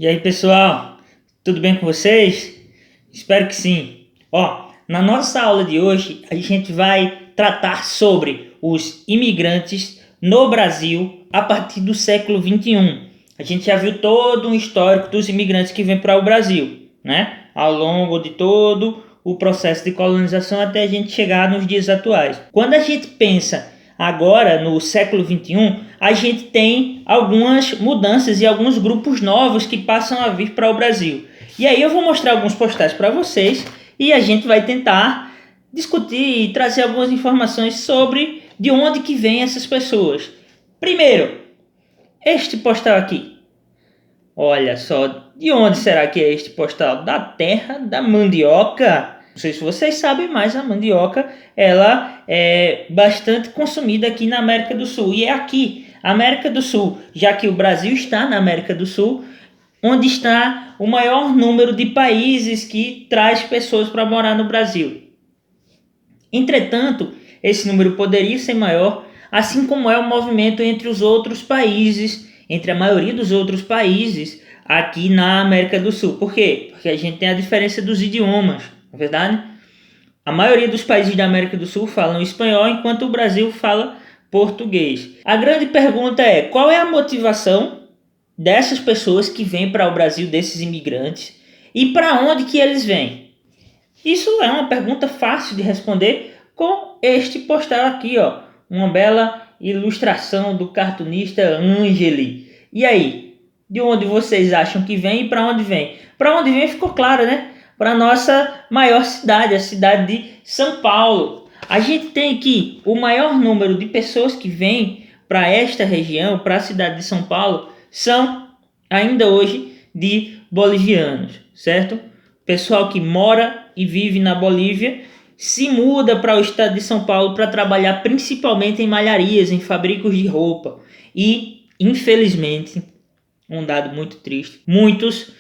E aí, pessoal, tudo bem com vocês? Espero que sim. Na nossa aula de hoje, a gente vai tratar sobre os imigrantes no Brasil a partir do século XXI. A gente já viu todo um histórico dos imigrantes que vêm para o Brasil, né? Ao longo de todo o processo de colonização até a gente chegar nos dias atuais. Quando a gente pensa agora no século XXI, a gente tem algumas mudanças e alguns grupos novos que passam a vir para o Brasil. E aí eu vou mostrar alguns postais para vocês e a gente vai tentar discutir e trazer algumas informações sobre de onde que vêm essas pessoas. Primeiro, este postal aqui. Olha só, de onde será que é este postal? Da terra da mandioca. Não sei se vocês sabem, mas a mandioca ela é bastante consumida aqui na América do Sul. E é aqui, América do Sul, já que o Brasil está na América do Sul, onde está o maior número de países que traz pessoas para morar no Brasil. Entretanto, esse número poderia ser maior, assim como é o movimento entre os outros países, entre a maioria dos outros países aqui na América do Sul. Por quê? Porque a gente tem a diferença dos idiomas, não é verdade? A maioria dos países da América do Sul falam espanhol, enquanto o Brasil fala português. A grande pergunta é, qual é a motivação dessas pessoas que vêm para o Brasil, desses imigrantes, e para onde que eles vêm? Isso é uma pergunta fácil de responder com este postal aqui, ó, uma bela ilustração do cartunista Angeli. E aí, de onde vocês acham que vem e para onde vem? Para onde vem ficou claro, né? Para a nossa maior cidade, a cidade de São Paulo. A gente tem aqui o maior número de pessoas que vêm para esta região, para a cidade de São Paulo, são ainda hoje de bolivianos, certo? Pessoal que mora e vive na Bolívia se muda para o estado de São Paulo para trabalhar principalmente em malharias, em fabricos de roupa. E, infelizmente, um dado muito triste, muitos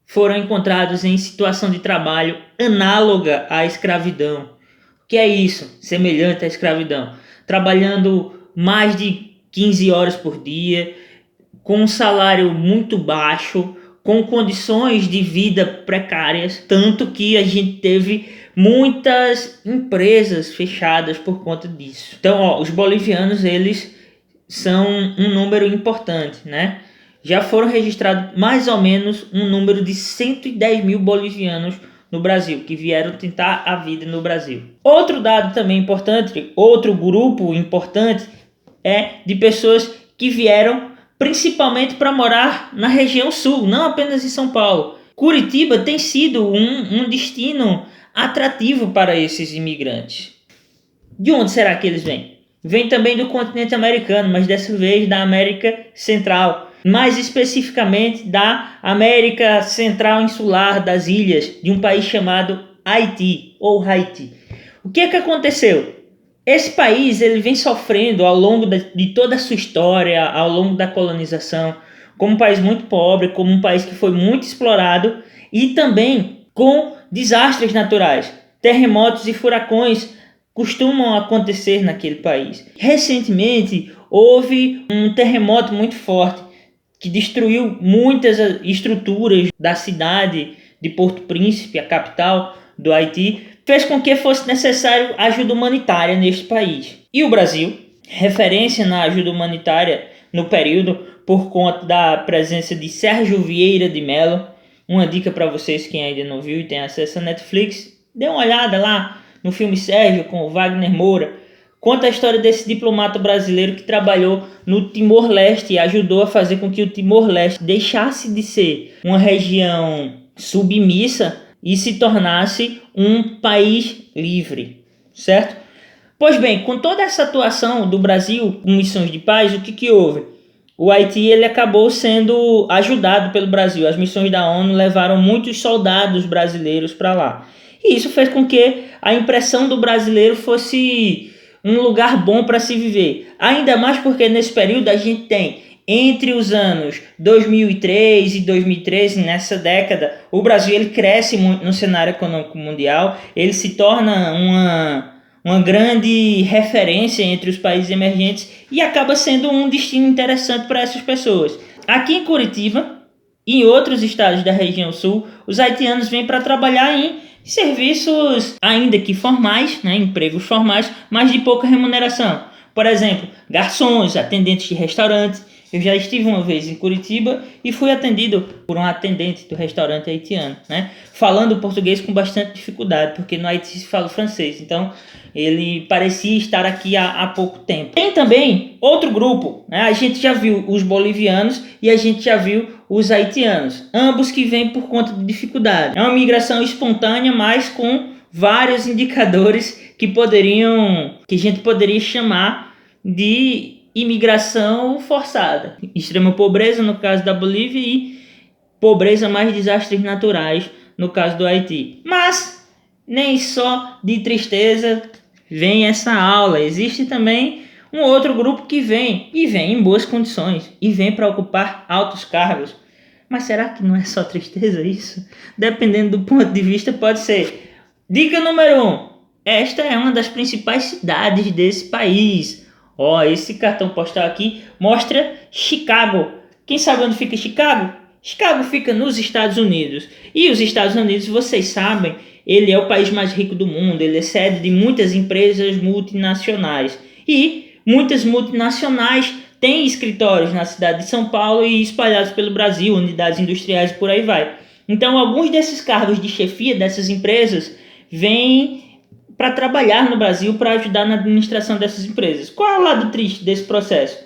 foram encontrados em situação de trabalho análoga à escravidão. O que é isso? Semelhante à escravidão. Trabalhando mais de 15 horas por dia, com um salário muito baixo, com condições de vida precárias, tanto que a gente teve muitas empresas fechadas por conta disso. Então, os bolivianos, eles são um número importante, né? Já foram registrados mais ou menos um número de 110 mil bolivianos no Brasil, que vieram tentar a vida no Brasil. Outro dado também importante, outro grupo importante, é de pessoas que vieram principalmente para morar na região sul, não apenas em São Paulo. Curitiba tem sido um destino atrativo para esses imigrantes. De onde será que eles vêm? Vêm também do continente americano, mas dessa vez da América Central. Mais especificamente da América Central Insular, das ilhas, de um país chamado Haiti, ou Haiti. O que é que aconteceu? Esse país ele vem sofrendo ao longo de toda a sua história, ao longo da colonização, como um país muito pobre, como um país que foi muito explorado e também com desastres naturais. Terremotos e furacões costumam acontecer naquele país. Recentemente houve um terremoto muito forte que destruiu muitas estruturas da cidade de Porto Príncipe, a capital do Haiti, fez com que fosse necessário ajuda humanitária neste país. E o Brasil, referência na ajuda humanitária no período, por conta da presença de Sérgio Vieira de Mello. Uma dica para vocês, quem ainda não viu e tem acesso à Netflix, dê uma olhada lá no filme Sérgio com o Wagner Moura. Conta a história desse diplomata brasileiro que trabalhou no Timor-Leste e ajudou a fazer com que o Timor-Leste deixasse de ser uma região submissa e se tornasse um país livre, certo? Pois bem, com toda essa atuação do Brasil com missões de paz, o que houve? O Haiti ele acabou sendo ajudado pelo Brasil. As missões da ONU levaram muitos soldados brasileiros para lá. E isso fez com que a impressão do brasileiro fosse um lugar bom para se viver. Ainda mais porque nesse período a gente tem, entre os anos 2003 e 2013, nessa década, o Brasil ele cresce muito no cenário econômico mundial, ele se torna uma grande referência entre os países emergentes e acaba sendo um destino interessante para essas pessoas. Aqui em Curitiba, em outros estados da região sul, os haitianos vêm para trabalhar em serviços, ainda que formais, né, empregos formais, mas de pouca remuneração. Por exemplo, garçons, atendentes de restaurantes. Eu já estive uma vez em Curitiba e fui atendido por um atendente do restaurante haitiano, né, falando português com bastante dificuldade, porque no Haiti se fala francês. Então, ele parecia estar aqui há pouco tempo. Tem também outro grupo, né? A gente já viu os bolivianos e a gente já viu os haitianos, ambos que vêm por conta de dificuldade. É uma migração espontânea, mas com vários indicadores que a gente poderia chamar de imigração forçada. Extrema pobreza no caso da Bolívia e pobreza mais desastres naturais no caso do Haiti. Mas nem só de tristeza vem essa aula. Existe também um outro grupo que vem em boas condições e vem para ocupar altos cargos. Mas será que não é só tristeza isso? Dependendo do ponto de vista, pode ser. Dica número 1. Esta é uma das principais cidades desse país. Esse cartão postal aqui mostra Chicago. Quem sabe onde fica Chicago? Chicago fica nos Estados Unidos. E os Estados Unidos, vocês sabem, ele é o país mais rico do mundo. Ele é sede de muitas empresas multinacionais. E muitas multinacionais têm escritórios na cidade de São Paulo e espalhados pelo Brasil, unidades industriais e por aí vai. Então, alguns desses cargos de chefia dessas empresas vêm para trabalhar no Brasil para ajudar na administração dessas empresas. Qual é o lado triste desse processo?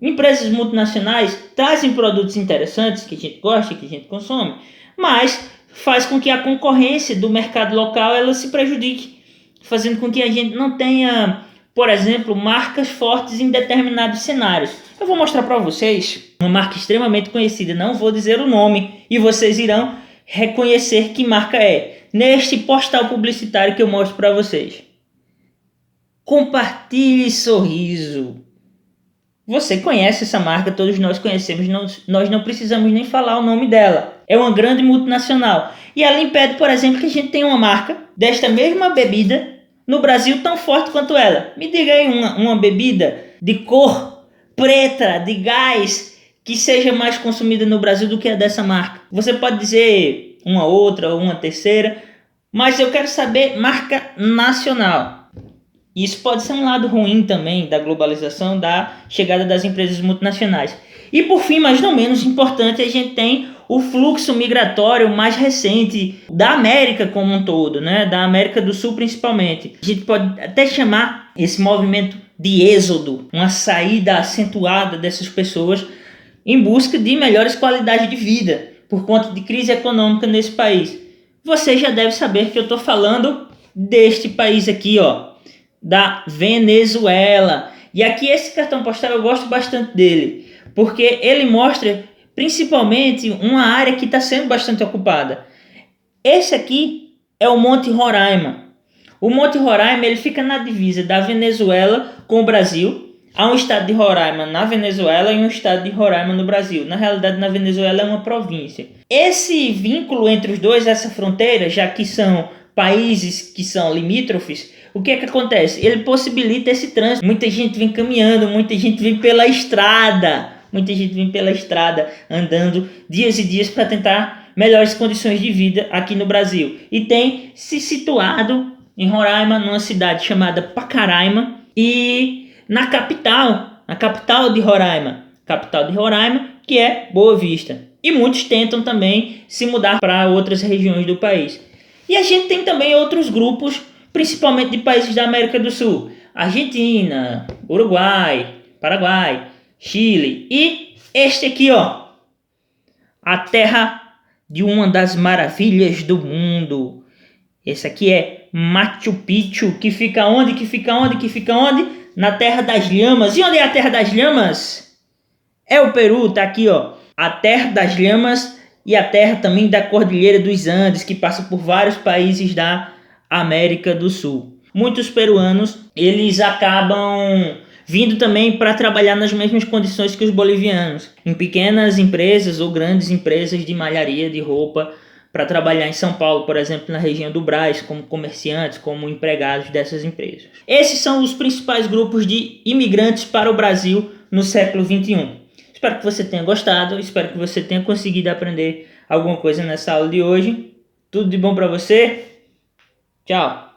Empresas multinacionais trazem produtos interessantes que a gente gosta, que a gente consome, mas faz com que a concorrência do mercado local ela se prejudique, fazendo com que a gente não tenha, por exemplo, marcas fortes em determinados cenários. Eu vou mostrar para vocês uma marca extremamente conhecida, não vou dizer o nome, e vocês irão reconhecer que marca é, neste postal publicitário que eu mostro para vocês. Compartilhe Sorriso. Você conhece essa marca, todos nós conhecemos, nós não precisamos nem falar o nome dela. É uma grande multinacional. E ela impede, por exemplo, que a gente tenha uma marca desta mesma bebida no Brasil tão forte quanto ela. Me diga aí uma bebida de cor preta, de gás, que seja mais consumida no Brasil do que a dessa marca. Você pode dizer uma outra ou uma terceira, mas eu quero saber marca nacional. Isso pode ser um lado ruim também da globalização, da chegada das empresas multinacionais. E por fim, mas não menos importante, a gente tem o fluxo migratório mais recente da América como um todo, né? Da América do Sul principalmente. A gente pode até chamar esse movimento de êxodo, uma saída acentuada dessas pessoas em busca de melhores qualidades de vida por conta de crise econômica nesse país. Você já deve saber que eu estou falando deste país aqui, da Venezuela. E aqui esse cartão postal eu gosto bastante dele, porque ele mostra principalmente uma área que está sendo bastante ocupada. Esse aqui é o Monte Roraima. O Monte Roraima ele fica na divisa da Venezuela com o Brasil. Há um estado de Roraima na Venezuela e um estado de Roraima no Brasil. Na realidade, na Venezuela é uma província. Esse vínculo entre os dois, essa fronteira, já que são países que são limítrofes, o que é que acontece? Ele possibilita esse trânsito. Muita gente vem caminhando, muita gente vem pela estrada. Muita gente vem pela estrada, andando dias e dias para tentar melhores condições de vida aqui no Brasil. E tem se situado em Roraima, numa cidade chamada Pacaraima, e na capital de Roraima, que é Boa Vista. E muitos tentam também se mudar para outras regiões do país. E a gente tem também outros grupos, principalmente de países da América do Sul. Argentina, Uruguai, Paraguai, Chile. E este aqui, a terra de uma das maravilhas do mundo. Esse aqui é Machu Picchu, que fica onde? Na Terra das Lhamas. E onde é a Terra das Lhamas? É o Peru, tá aqui, a Terra das Lhamas e a terra também da Cordilheira dos Andes, que passa por vários países da América do Sul. Muitos peruanos, eles acabam vindo também para trabalhar nas mesmas condições que os bolivianos, em pequenas empresas ou grandes empresas de malharia, de roupa, para trabalhar em São Paulo, por exemplo, na região do Brás, como comerciantes, como empregados dessas empresas. Esses são os principais grupos de imigrantes para o Brasil no século XXI. Espero que você tenha gostado, espero que você tenha conseguido aprender alguma coisa nessa aula de hoje. Tudo de bom para você. Tchau.